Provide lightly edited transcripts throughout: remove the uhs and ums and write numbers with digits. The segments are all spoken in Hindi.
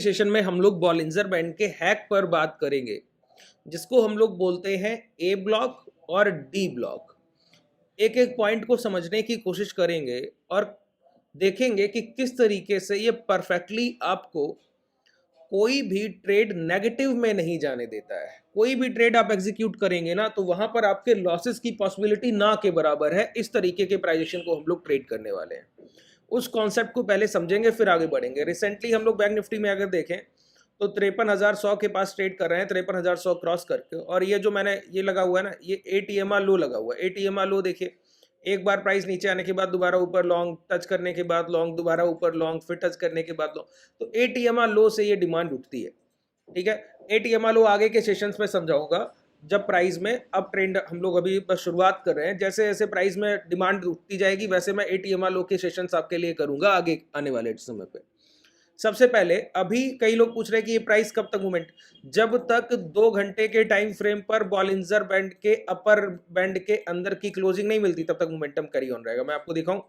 सेशन में हम लोग बॉलिंजर बैंड के हैक पर बात करेंगे, जिसको हम लोग बोलते हैं ए ब्लॉक और डी ब्लॉक। एक एक पॉइंट को समझने की कोशिश करेंगे और देखेंगे कि किस तरीके से ये परफेक्टली आपको कोई भी ट्रेड नेगेटिव में नहीं जाने देता है। कोई भी ट्रेड आप एग्जीक्यूट करेंगे ना, तो वहां पर आपके लॉसेस की पॉसिबिलिटी ना के बराबर है। इस तरीके के प्राइजेशन को हम लोग ट्रेड करने वाले हैं। उस कॉन्सेप्ट को पहले समझेंगे, फिर आगे बढ़ेंगे। रिसेंटली हम लोग बैंक निफ्टी में अगर देखें तो 53,100 के पास ट्रेड कर रहे हैं, 53,100 क्रॉस करके। और ये जो मैंने ये लगा हुआ है ना, ये एटीएमआर लो लगा हुआ है। एटीएमआर लो देखिए, एक बार प्राइस नीचे आने के बाद दोबारा ऊपर लॉन्ग, टच करने के बाद लॉन्ग, दोबारा ऊपर लॉन्ग, फिर टच करने के बाद लॉन्ग। तो एटीएमआर लो से ये डिमांड उठती है। ठीक है, एटीएमआर लो आगे के सेशंस में समझाऊंगा जब प्राइस में। अब ट्रेंड हम लोग अभी बस शुरुआत कर रहे हैं। जैसे जैसे प्राइस में डिमांड उठती जाएगी वैसे मैं एटीएमआर लो के सेशंस आपके लिए करूंगा आगे आने वाले समय पे। सबसे पहले अभी कई लोग पूछ रहे हैं कि ये प्राइस कब तक मूवमेंट, जब तक 2 घंटे के टाइम फ्रेम पर बॉलिंजर बैंड के अपर बैंड के अंदर की क्लोजिंग नहीं मिलती तब तक मोमेंटम कैरी ऑन रहेगा। मैं आपको दिखाऊं,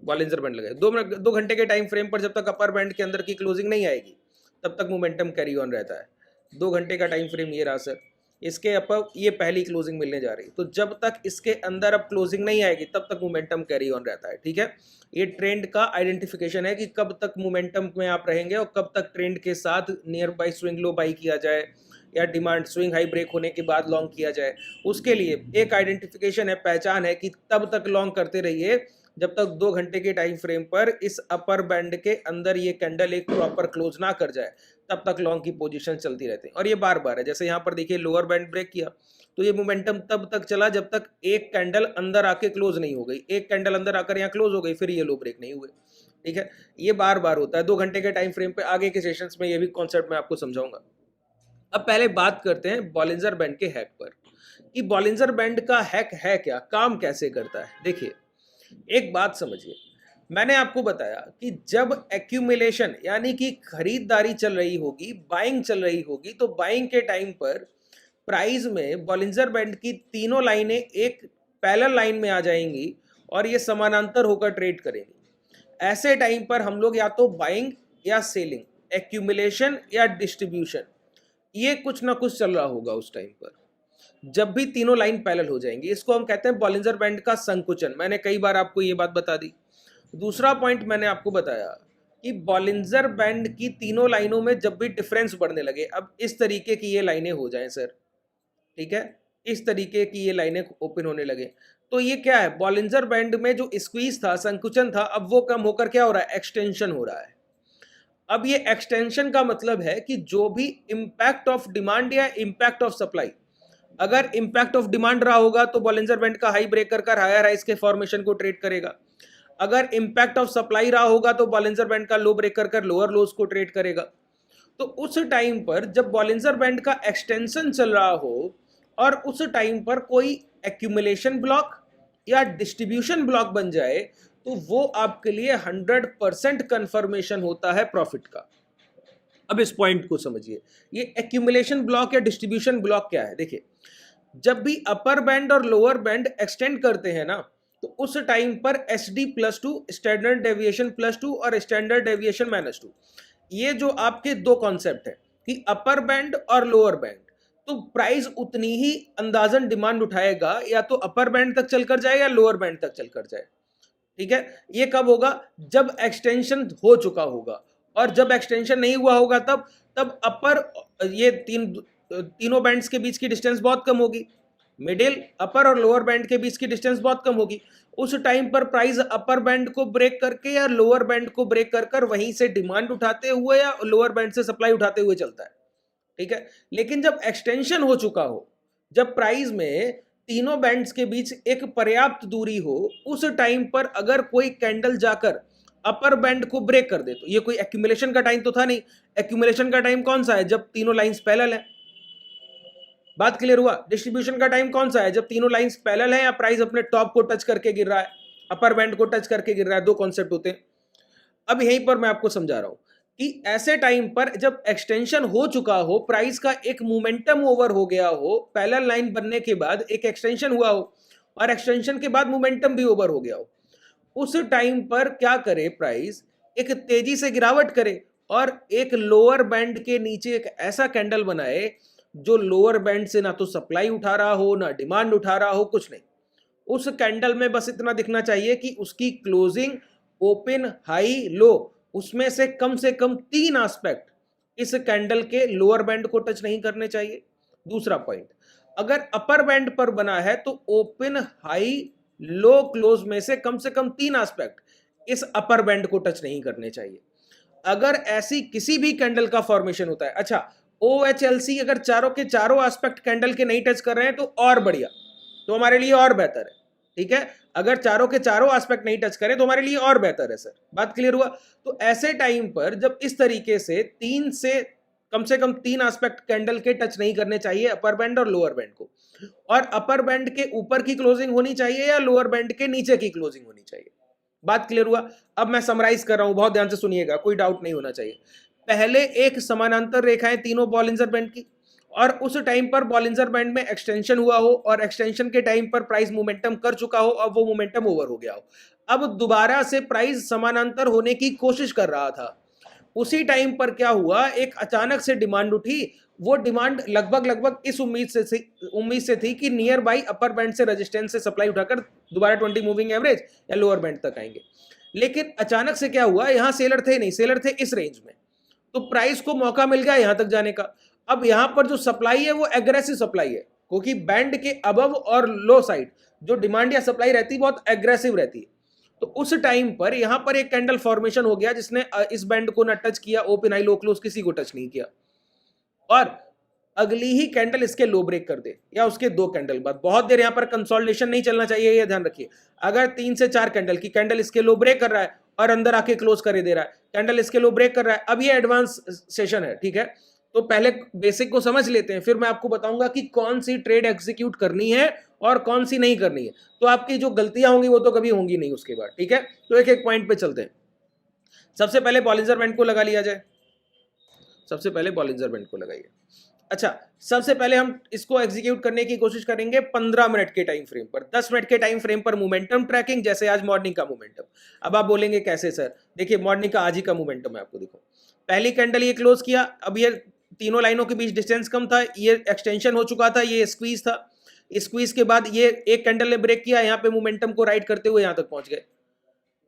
बॉलिंजर बैंड लगे 2 घंटे के टाइम फ्रेम पर जब तक अपर बैंड के अंदर की क्लोजिंग नहीं आएगी तब तक मोमेंटम कैरी ऑन रहता है। 2 घंटे का टाइम फ्रेम ये रहा सर, इसके अपर ये पहली क्लोजिंग मिलने जा रही, तो जब तक इसके अंदर अब क्लोजिंग नहीं आएगी तब तक मोमेंटम कैरी ऑन रहता है। ठीक है, ये ट्रेंड का आइडेंटिफिकेशन है कि कब तक मोमेंटम में आप रहेंगे और कब तक ट्रेंड के साथ near by swing low by किया जाए या डिमांड स्विंग हाई ब्रेक होने के बाद लॉन्ग किया जाए। उसके लिए एक आइडेंटिफिकेशन है, पहचान है कि तब तक लॉन्ग करते रहिए जब तक 2 घंटे के टाइम फ्रेम पर इस अपर बैंड के अंदर ये कैंडल एक प्रॉपर क्लोज ना कर जाए, तब तक लॉन्ग की पोजीशन चलती रहती है। और ये बार बार है, जैसे यहाँ पर देखिए लोअर बैंड ब्रेक किया तो ये मोमेंटम तब तक चला जब तक एक कैंडल अंदर आके क्लोज नहीं हो गई। एक कैंडल अंदर आकर यहाँ क्लोज हो गई, फिर ये लो ब्रेक नहीं हुए। ठीक है, ये बार बार होता है 2 घंटे के टाइम फ्रेम पे। आगे के सेशंस में ये भी कॉन्सेप्ट मैं आपको समझाऊंगा। अब पहले बात करते हैं बॉलिंजर बैंड के हैक पर कि बॉलिंजर बैंड का हैक है क्या, काम कैसे करता है। देखिए, एक बात समझिए, मैंने आपको बताया कि जब एक्यूमुलेशन यानी कि खरीदारी चल रही होगी, बाइंग चल रही होगी, तो बाइंग के टाइम पर प्राइस में बॉलिंजर बैंड की तीनों लाइनें एक पैरेलल लाइन में आ जाएंगी और ये समानांतर होकर ट्रेड करेंगी। ऐसे टाइम पर हम लोग या तो बाइंग या सेलिंग, एक्यूमुलेशन या डिस्ट्रीब्यूशन, ये कुछ ना कुछ चल रहा होगा उस टाइम पर। जब भी तीनों लाइन पैरेलल हो जाएंगी, इसको हम कहते हैं बॉलिंजर बैंड का संकुचन। मैंने कई बार आपको ये बात बता दी। दूसरा पॉइंट मैंने आपको बताया कि बॉलिंजर बैंड की तीनों लाइनों में जब भी डिफरेंस बढ़ने लगे, अब इस तरीके की ये लाइनें हो जाएं सर, ठीक है, इस तरीके की ये लाइनें ओपन होने लगे, तो ये क्या है, बॉलिंजर बैंड में जो स्क्वीज था, संकुचन था, अब वो कम होकर क्या हो रहा है, एक्सटेंशन हो रहा है। अब ये एक्सटेंशन का मतलब है कि जो भी इंपैक्ट ऑफ डिमांड या इंपैक्ट ऑफ सप्लाई, अगर इंपैक्ट ऑफ डिमांड रहा होगा तो बॉलिंजर बैंड का हाई ब्रेक कर हायर हाइस के फॉर्मेशन को ट्रेड करेगा। अगर इंपैक्ट ऑफ सप्लाई रहा होगा तो बॉलिंजर बैंड का लो ब्रेक कर लोअर लोज को ट्रेड करेगा। तो उस टाइम पर जब बॉलिंजर बैंड का एक्सटेंशन चल रहा हो और उस टाइम पर कोई एक्यूमुलेशन ब्लॉक या डिस्ट्रीब्यूशन ब्लॉक बन जाए, तो वो आपके लिए 100% कंफर्मेशन होता है प्रॉफिट का। अब इस पॉइंट को समझिए, ये एक्यूमुलेशन ब्लॉक या डिस्ट्रीब्यूशन ब्लॉक क्या है। देखिए, जब भी अपर बैंड और लोअर बैंड एक्सटेंड करते हैं ना, तो उस टाइम पर SD+2, स्टैंडर्ड डेविएशन +2 और स्टैंडर्ड डेविएशन -2, ये जो आपके दो कॉन्सेप्ट है कि अपर बैंड और लोअर बैंड, तो प्राइस उतनी ही अंदाजन डिमांड उठाएगा, या तो अपर बैंड तक चलकर जाए या लोअर बैंड तक चलकर जाए। ठीक है, ये कब होगा, जब एक्सटेंशन हो चुका होगा। और जब एक्सटेंशन नहीं हुआ होगा तब अपर ये तीनों बैंड्स के बीच की डिस्टेंस बहुत कम होगी, मिडिल, अपर और लोअर बैंड के बीच की डिस्टेंस बहुत कम होगी। उस टाइम पर प्राइस अपर बैंड को ब्रेक करके या लोअर बैंड को ब्रेक कर वहीं से डिमांड उठाते हुए या लोअर बैंड से सप्लाई उठाते हुए चलता है। ठीक है, लेकिन जब एक्सटेंशन हो चुका हो, जब प्राइस में तीनों बैंड्स के बीच एक पर्याप्त दूरी हो, उस टाइम पर अगर कोई कैंडल जाकर अपर बैंड को ब्रेक कर दे, तो ये कोई एक्यूमुलेशन का टाइम तो था नहीं। एक्यूमुलेशन का टाइम कौन सा है, जब तीनों लाइंस पैरेलल है। बात क्लियर हुआ। डिस्ट्रीब्यूशन का टाइम कौन सा है, जब तीनों लाइंस पैरेलल है या प्राइस अपने टॉप को टच करके गिर रहा है, अपर बैंड को टच करके गिर रहा है। दो कॉन्सेप्ट होते हैं। अब यहीं पर मैं आपको समझा रहा हूं कि ऐसे टाइम पर जब एक्सटेंशन हो चुका हो, प्राइस का एक मोमेंटम ओवर हो गया हो, पैरेलल लाइन बनने के बाद एक एक्सटेंशन हुआ हो और एक्सटेंशन के बाद मोमेंटम भी ओवर हो गया हो, उस टाइम पर क्या करे, प्राइस एक तेजी से गिरावट करे और एक लोअर बैंड के नीचे एक ऐसा कैंडल बनाए जो लोअर बैंड से ना तो सप्लाई उठा रहा हो ना डिमांड उठा रहा हो, कुछ नहीं। उस कैंडल में बस इतना दिखना चाहिए कि उसकी क्लोजिंग, ओपन, हाई, लो, उसमें से कम 3 एस्पेक्ट इस कैंडल के लोअर बैंड को टच नहीं करने चाहिए। दूसरा पॉइंट, अगर अपर बैंड पर बना है तो ओपन, हाई, लो, क्लोज में से कम 3 एस्पेक्ट इस अपर बैंड को टच नहीं करने चाहिए। अगर ऐसी किसी भी कैंडल का फॉर्मेशन होता है, अच्छा OHLC अगर चारों के चारों एस्पेक्ट कैंडल के नहीं टच कर रहे हैं तो और बढ़िया, तो हमारे लिए और बेहतर है, ठीक है। अगर चारों के चारों एस्पेक्ट नहीं टच करें तो हमारे लिए और बेहतर है सर। बात क्लियर हुआ? तो ऐसे टाइम पर जब इस तरीके से कम 3 एस्पेक्ट कैंडल के टच नहीं करने चाहिए अपर बैंड और लोअर बैंड को, और अपर बैंड के ऊपर की क्लोजिंग होनी चाहिए या लोअर बैंड के नीचे की क्लोजिंग होनी चाहिए। बात क्लियर हुआ? अब मैं समराइज कर रहा हूं, बहुत ध्यान से सुनिएगा, कोई डाउट नहीं होना चाहिए। पहले एक समानांतर रेखाएं तीनों बॉलिंजर बैंड की, और उस टाइम पर बॉलिंजर बैंड में एक्सटेंशन हुआ हो और एक्सटेंशन के टाइम पर प्राइस मोमेंटम कर चुका हो, अब वो मोमेंटम ओवर हो गया हो, अब दोबारा से प्राइस समानांतर होने की कोशिश कर रहा था। उसी टाइम पर क्या हुआ, एक अचानक से डिमांड उठी। वो डिमांड लगभग इस उम्मीद से थी कि नियर बाई अपर बैंड से रेजिस्टेंस से सप्लाई उठाकर दोबारा 20 मूविंग एवरेज या लोअर बैंड तक आएंगे। लेकिन अचानक से क्या हुआ, यहां सेलर थे नहीं, सेलर थे इस रेंज में, तो प्राइस को मौका मिल गया यहां तक जाने का। अब यहां पर जो सप्लाई है वो एग्रेसिव सप्लाई है, क्योंकि बैंड के अबव और लो साइड जो डिमांड या सप्लाई रहती है बहुत एग्रेसिव रहती है। तो उस टाइम पर यहां पर एक कैंडल फॉर्मेशन हो गया जिसने इस बैंड को ना टच किया, ओपन, हाई, लो, क्लोज किसी को टच नहीं किया, और अगली ही कैंडल इसके लो ब्रेक कर दे या उसके 2 कैंडल बाद। बहुत देर यहां पर कंसोलिडेशन नहीं चलना चाहिए, ये ध्यान रखिए। अगर 3 से 4 कैंडल की कैंडल इसके लो ब्रेक कर रहा है और अंदर आके क्लोज कर दे रहा है, कैंडल इसके लो ब्रेक कर रहा है, अब ये एडवांस सेशन है, ठीक है। तो पहले बेसिक को समझ लेते हैं, फिर मैं आपको बताऊंगा कि कौन सी ट्रेड एग्जीक्यूट करनी है और कौन सी नहीं करनी है। तो आपकी जो गलतियां होंगी वो तो कभी होंगी नहीं उसके बाद, ठीक है। तो एक एक पॉइंट पे चलते हैं। सबसे पहले बॉलिंजर बैंड को लगा लिया जाए। सबसे पहले बॉलिंजर बैंड को लगाइए। अच्छा, सबसे पहले हम इसको एग्जीक्यूट करने की कोशिश करेंगे 15 मिनट के टाइम फ्रेम पर। 10 मिनट के टाइम फ्रेम पर मोमेंटम ट्रैकिंग, जैसे आज मॉर्निंग का मोमेंटम। अब आप बोलेंगे कैसे सर? देखिए, मॉर्निंग का आज ही का मोमेंटम है, आपको देखो। पहली कैंडल ये क्लोज किया, अब ये तीनों लाइनों के बीच डिस्टेंस कम था, ये एक्सटेंशन हो चुका था, ये स्क्वीज था। स्क्वीज के बाद ये एक कैंडल ने ब्रेक किया, यहाँ पे मोमेंटम को राइड करते हुए यहाँ तक पहुंच गए।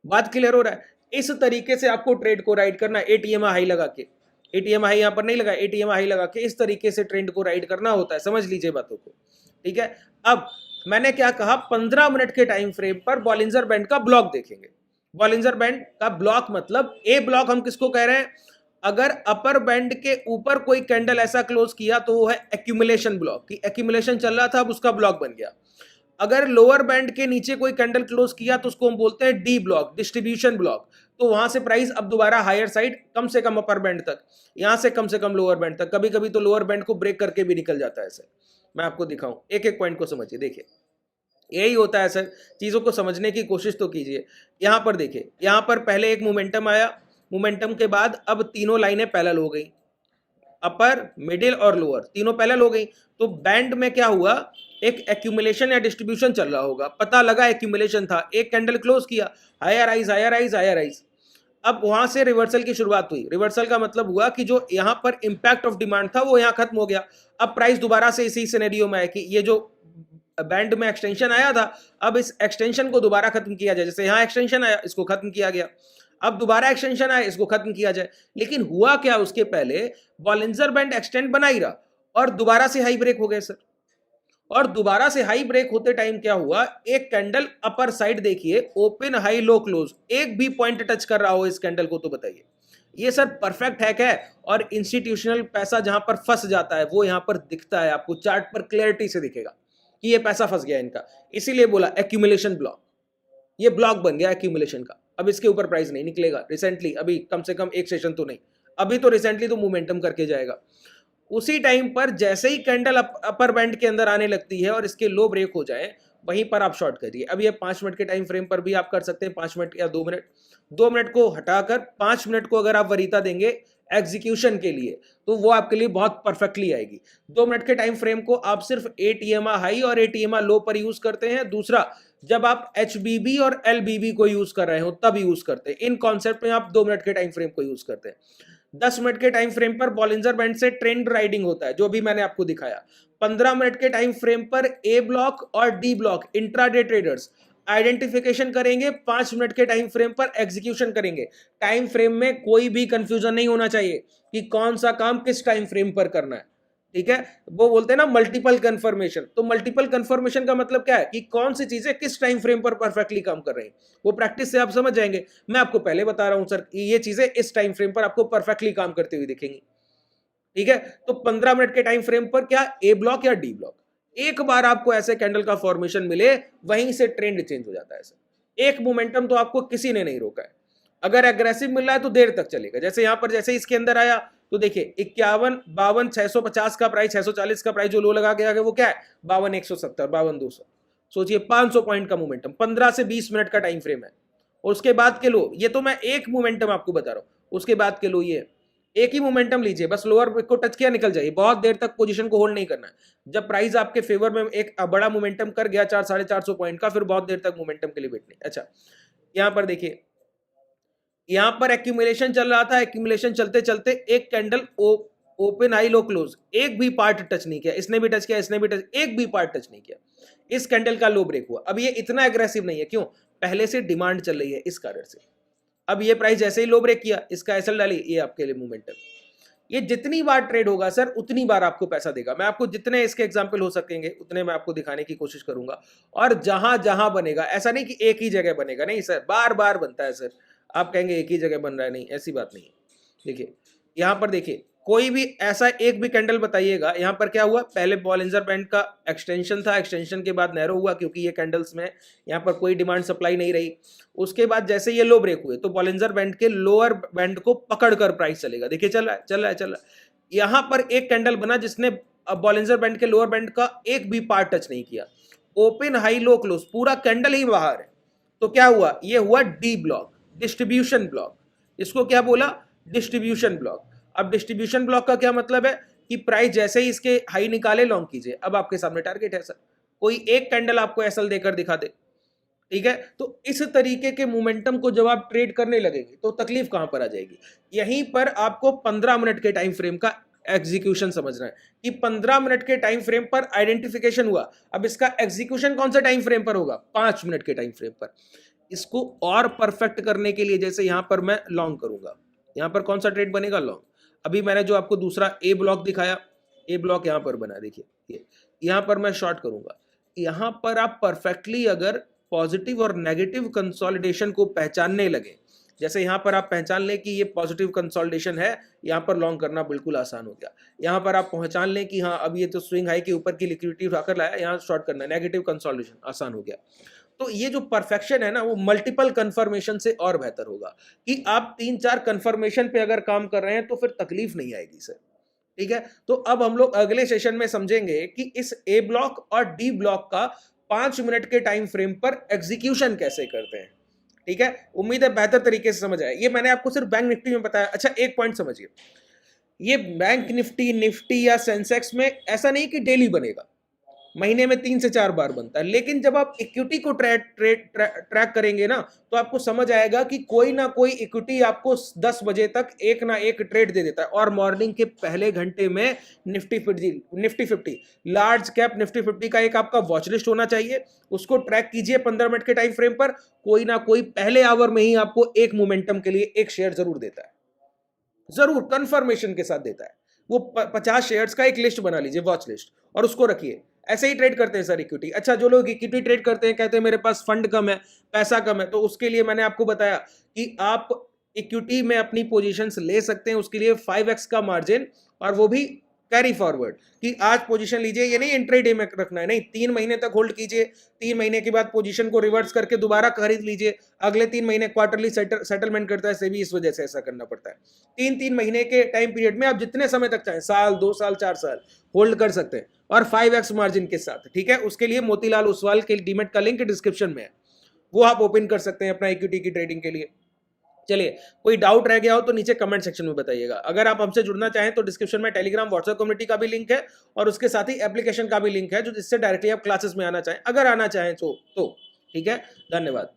बात क्लियर हो रहा है? इस तरीके से आपको ट्रेड को राइड करना, एटीएम हाई लगा के। एटीएम हाई यहां पर नहीं लगा, एटीएम हाई लगा के इस तरीके से ट्रेंड को राइड करना होता है, समझ लीजिए बातों को, ठीक है। अब मैंने क्या कहा, 15 मिनट के टाइम फ्रेम पर बॉलिंजर बैंड का ब्लॉक देखेंगे। बॉलिंजर बैंड का ब्लॉक मतलब ए ब्लॉक हम किसको कह रहे हैं? अगर अपर बैंड के ऊपर कोई कैंडल ऐसा क्लोज किया तो वो है एक्यूमुलेशन ब्लॉक, की एक्यूमुलेशन चल रहा था, अब उसका ब्लॉक बन गया। अगर लोअर बैंड के नीचे कोई कैंडल क्लोज किया तो उसको हम बोलते हैं डी ब्लॉक, डिस्ट्रीब्यूशन ब्लॉक। तो वहां से प्राइस अब दोबारा हायर साइड, कम से कम अपर बैंड तक, यहां से कम लोअर बैंड तक, कभी कभी तो लोअर बैंड को ब्रेक करके भी निकल जाता है सर। मैं आपको दिखाऊं, एक एक पॉइंट को समझिए। देखिए, यही होता है सर, चीजों को समझने की कोशिश तो कीजिए। यहां पर देखिए, यहां पर पहले एक मोमेंटम आया, मोमेंटम के बाद अब तीनों लाइनें पैरेलल हो गई, अपर, मिडिल और लोअर तीनों पैरेलल हो गई। तो बैंड में क्या हुआ, एक एक्यूमुलेशन या डिस्ट्रीब्यूशन चल रहा होगा, पता लगा एक्यूमुलेशन था, एक कैंडल क्लोज किया, higher rise, higher rise, higher rise. अब वहां से रिवर्सल की शुरुआत हुई। रिवर्सल का मतलब हुआ कि जो यहां पर इंपैक्ट ऑफ डिमांड था वो यहां खत्म हो गया। अब प्राइस दोबारा से इसी सिनेरियो में है कि ये जो बैंड में एक्सटेंशन आया था, अब इस एक्सटेंशन को दोबारा खत्म किया जाए। जैसे यहां एक्सटेंशन आया, इसको खत्म किया गया, अब दोबारा एक्सटेंशन आया, इसको खत्म किया जाए। लेकिन हुआ क्या, उसके पहले बॉलिंजर बैंड एक्सटेंड बना ही रहा और दोबारा से हाई ब्रेक हो गए सर। और दोबारा से हाई ब्रेक होते टाइम क्या हुआ, एक कैंडल अपर साइड देखिए, ओपन, हाई, लो, क्लोज, एक भी पॉइंट टच कर रहा हो इस कैंडल को तो बताइए। ये सर परफेक्ट हैक है, और इंस्टीट्यूशनल पैसा जहां पर फंस जाता है वो यहां पर दिखता है, आपको चार्ट पर क्लैरिटी से दिखेगा कि ये पैसा फंस गया इनका। इसीलिए बोला एक्यूमुलेशन ब्लॉक, ये ब्लॉक बन गया एक्यूमुलेशन का। अब इसके ऊपर प्राइस नहीं निकलेगा रिसेंटली, अभी कम से कम एक सेशन तो नहीं, अभी तो रिसेंटली तो मोमेंटम करके जाएगा। उसी टाइम पर जैसे ही कैंडल अपर बैंड के अंदर आने लगती है और इसके लो ब्रेक हो जाए, वहीं पर आप शॉर्ट करिए। अब ये 5 मिनट के टाइम फ्रेम पर भी आप कर सकते हैं, 5 मिनट या 2 मिनट। 2 मिनट को हटाकर 5 मिनट को अगर आप वरीयता देंगे एग्जीक्यूशन के लिए, तो वो आपके लिए बहुत परफेक्टली आएगी। 2 मिनट के टाइम फ्रेम को आप सिर्फ एटीएमआ हाई और एटीएमआ लो पर यूज करते हैं। दूसरा, जब आप HBB और LBB को यूज कर रहे हो तब यूज करते हैं। इन कॉन्सेप्ट में आप 2 मिनट के टाइम फ्रेम को यूज करते हैं। 10 मिनट के टाइम फ्रेम पर बॉलिंजर बैंड से ट्रेंड राइडिंग होता है, जो भी मैंने आपको दिखाया। 15 मिनट के टाइम फ्रेम पर ए ब्लॉक और D block intraday traders identification करेंगे, 5 मिनट के टाइम फ्रेम पर एग्जीक्यूशन करेंगे। टाइम फ्रेम में कोई भी कंफ्यूजन नहीं होना चाहिए कि कौन सा काम किस टाइम फ्रेम पर करना है, ठीक है। वो बोलते हैं ना मल्टीपल कंफर्मेशन, तो मल्टीपल कंफर्मेशन का मतलब क्या है कि कौन सी चीजें किस टाइम फ्रेम पर परफेक्टली काम कर रही हैं, वो प्रैक्टिस से आप समझ जाएंगे। मैं आपको पहले बता रहा हूं सर, ये चीजें इस टाइम फ्रेम पर आपको परफेक्टली काम करते हुए दिखेंगी, ठीक है। तो 15 मिनट के टाइम फ्रेम पर क्या ए ब्लॉक या डी ब्लॉक, एक बार आपको ऐसे कैंडल का फॉर्मेशन मिले वहीं से ट्रेंड चेंज हो जाता है सर। एक मोमेंटम तो आपको किसी ने नहीं रोका है। अगर एग्रेसिव मिल रहा है तो देर तक चलेगा। जैसे यहां पर जैसे इसके अंदर आया तो देखिए 51, 52, 650 का प्राइस, 640 का प्राइस जो लो लगा गया वो क्या है 52, 170, 52, 200। सोचिए 500 पॉइंट का मोमेंटम, 15 से 20 मिनट का टाइम फ्रेम है। और उसके बाद के लो, ये तो मैं एक मोमेंटम आपको बता रहा हूं, उसके बाद के लो ये एक ही मोमेंटम लीजिए, बस लोअर को टच किया निकल जाइए, बहुत देर तक पोजीशन को होल्ड नहीं करना है। जब प्राइस आपके फेवर में एक बड़ा मोमेंटम कर गया 400-450 पॉइंट का, फिर बहुत देर तक मोमेंटम के लिए वेट नहीं। अच्छा यहां पर देखिए, यहां पर एक्यूमुलेशन चल रहा था, एक्यूमुलेशन चलते चलते एक candle open high low close, एक भी पार्ट टच नहीं किया, इसने भी टच किया, इसने भी टच, एक भी पार्ट टच नहीं किया। इस कैंडल का लो ब्रेक हुआ। अब ये इतना एग्रेसिव नहीं है, क्यों? पहले से डिमांड चल रही है इस कारण से। अब ये प्राइस जैसे ही लो ब्रेक किया, इसका एसएल डाली, ये आपके लिए मोमेंटम। ये जितनी बार ट्रेड होगा सर उतनी बार आपको पैसा देगा। मैं आपको जितने इसके एग्जांपल हो सकेंगे उतने मैं आपको दिखाने की कोशिश करूंगा। और जहां जहां बनेगा, ऐसा नहीं कि एक ही जगह बनेगा, नहीं सर, बार बार बनता है सर। आप कहेंगे एक ही जगह बन रहा है, नहीं, ऐसी बात नहीं है। देखिए यहां पर देखिए, कोई भी ऐसा एक भी कैंडल बताइएगा। यहां पर क्या हुआ, पहले बॉलिंजर बैंड का एक्सटेंशन था, एक्सटेंशन के बाद नैरो हुआ, क्योंकि ये कैंडल्स में यहां पर कोई डिमांड सप्लाई नहीं रही। उसके बाद जैसे ये लो ब्रेक हुए तो बॉलिंजर बैंड के लोअर बैंड को पकड़कर प्राइस चलेगा। देखिए चल रहा है, चल रहा है, चल रहा है। यहां पर एक कैंडल बना जिसने बॉलिंजर बैंड के लोअर बैंड का एक भी पार्ट टच नहीं किया, ओपन हाई लो क्लोज, पूरा कैंडल ही बाहर है। तो क्या हुआ, ये हुआ डी ब्लॉक, डिस्ट्रीब्यूशन ब्लॉक। इसको क्या बोला, डिस्ट्रीब्यूशन ब्लॉक। अब डिस्ट्रीब्यूशन ब्लॉक का क्या मतलब है कि प्राइस जैसे ही इसके हाई निकाले लॉन्ग कीजिए। अब आपके सामने टारगेट है सर, कोई एक कैंडल आपको एसएल देकर दिखा दे, ठीक है। तो इस तरीके के मोमेंटम को जब आप ट्रेड करने लगेंगे तो तकलीफ कहां पर आ जाएगी, यहीं पर आपको 15 मिनट के टाइम फ्रेम का एग्जीक्यूशन समझना है कि 15 मिनट के टाइम फ्रेम पर आइडेंटिफिकेशन हुआ। अब इसका एग्जीक्यूशन कौन सा टाइम फ्रेम पर होगा, 5 मिनट के टाइम फ्रेम पर। इसको और परफेक्ट करने के लिए जैसे यहां पर मैं लॉन्ग करूंगा, यहां पर कौन सा ट्रेड बनेगा, लॉन्ग। अभी मैंने जो आपको दूसरा ए ब्लॉक दिखाया, ए ब्लॉक यहां पर बना, देखिए यहां पर मैं शॉर्ट करूंगा। यहां पर आप परफेक्टली अगर पॉजिटिव और नेगेटिव कंसोलिडेशन को पहचानने लगे, जैसे यहां पर आप पहचान लें कि ये पॉजिटिव कंसोलिडेशन है, यहां पर लॉन्ग करना बिल्कुल आसान हो गया। यहां पर आप पहचान लें कि हाँ अब ये तो स्विंग हाई के ऊपर की लिक्विडिटी उठाकर लाया, यहां शॉर्ट करना, नेगेटिव कंसोलिडेशन आसान हो गया। तो ये जो परफेक्शन है ना, वो मल्टीपल कंफर्मेशन से और बेहतर होगा कि आप 3-4 कंफर्मेशन पे अगर काम कर रहे हैं तो फिर तकलीफ नहीं आएगी सर, ठीक है। तो अब हम लोग अगले सेशन में समझेंगे कि इस ए ब्लॉक और डी ब्लॉक का 5 मिनट के टाइम फ्रेम पर एग्जीक्यूशन कैसे करते हैं, ठीक है। उम्मीद है बेहतर तरीके से समझ आए। ये मैंने आपको सिर्फ बैंक निफ्टी में बताया। अच्छा एक पॉइंट समझिए, ये बैंक निफ्टी या सेंसेक्स में ऐसा नहीं कि डेली बनेगा, महीने में 3 से 4 बार बनता है। लेकिन जब आप इक्विटी को ट्रैक करेंगे ना, तो आपको समझ आएगा कि कोई ना कोई इक्विटी आपको 10 बजे तक एक ना एक ट्रेड दे देता है। और मॉर्निंग के पहले घंटे में निफ्टी 50 लार्ज कैप निफ्टी 50 का एक आपका वॉच लिस्ट होना चाहिए। उसको ट्रैक कीजिए 15 मिनट के टाइम फ्रेम पर, कोई ना कोई पहले आवर में ही आपको एक मोमेंटम के लिए एक शेयर जरूर देता है, जरूर कंफर्मेशन के साथ देता है। वो 50 शेयर्स का एक लिस्ट बना लीजिए, वॉच लिस्ट, और उसको रखिए। ऐसे ही ट्रेड करते हैं सर इक्विटी। अच्छा जो लोग इक्विटी ट्रेड करते हैं, कहते हैं मेरे पास फंड कम है, पैसा कम है, तो उसके लिए मैंने आपको बताया कि आप इक्विटी में अपनी पोजीशंस ले सकते हैं। उसके लिए 5x का मार्जिन, और वो भी कैरी फॉरवर्ड, कि आज पोजीशन लीजिए, ये नहीं इंट्राडे में रखना है, नहीं, 3 महीने तक होल्ड कीजिए, 3 महीने के बाद पोजीशन को रिवर्स करके दोबारा खरीद लीजिए। अगले 3 महीने क्वार्टरली सेटलमेंट करता है सेबी, इस वजह से ऐसा करना पड़ता है। 3-3 महीने के टाइम पीरियड में आप जितने समय तक चाहें, साल, 2 साल, 4 साल होल्ड कर सकते हैं, और 5x मार्जिन के साथ, ठीक है। उसके लिए मोतीलाल ओसवाल के डीमेट का लिंक डिस्क्रिप्शन में है, वो आप ओपन कर सकते हैं अपना इक्विटी की ट्रेडिंग के लिए। चलिए, कोई डाउट रह गया हो तो नीचे कमेंट सेक्शन में बताइएगा। अगर आप हमसे जुड़ना चाहें तो डिस्क्रिप्शन में टेलीग्राम व्हाट्सएप कम्युनिटी का भी लिंक है, और उसके साथ ही एप्लीकेशन का भी लिंक है, जो जिससे डायरेक्टली आप क्लासेस में आना चाहें, अगर आना चाहें तो ठीक है। धन्यवाद।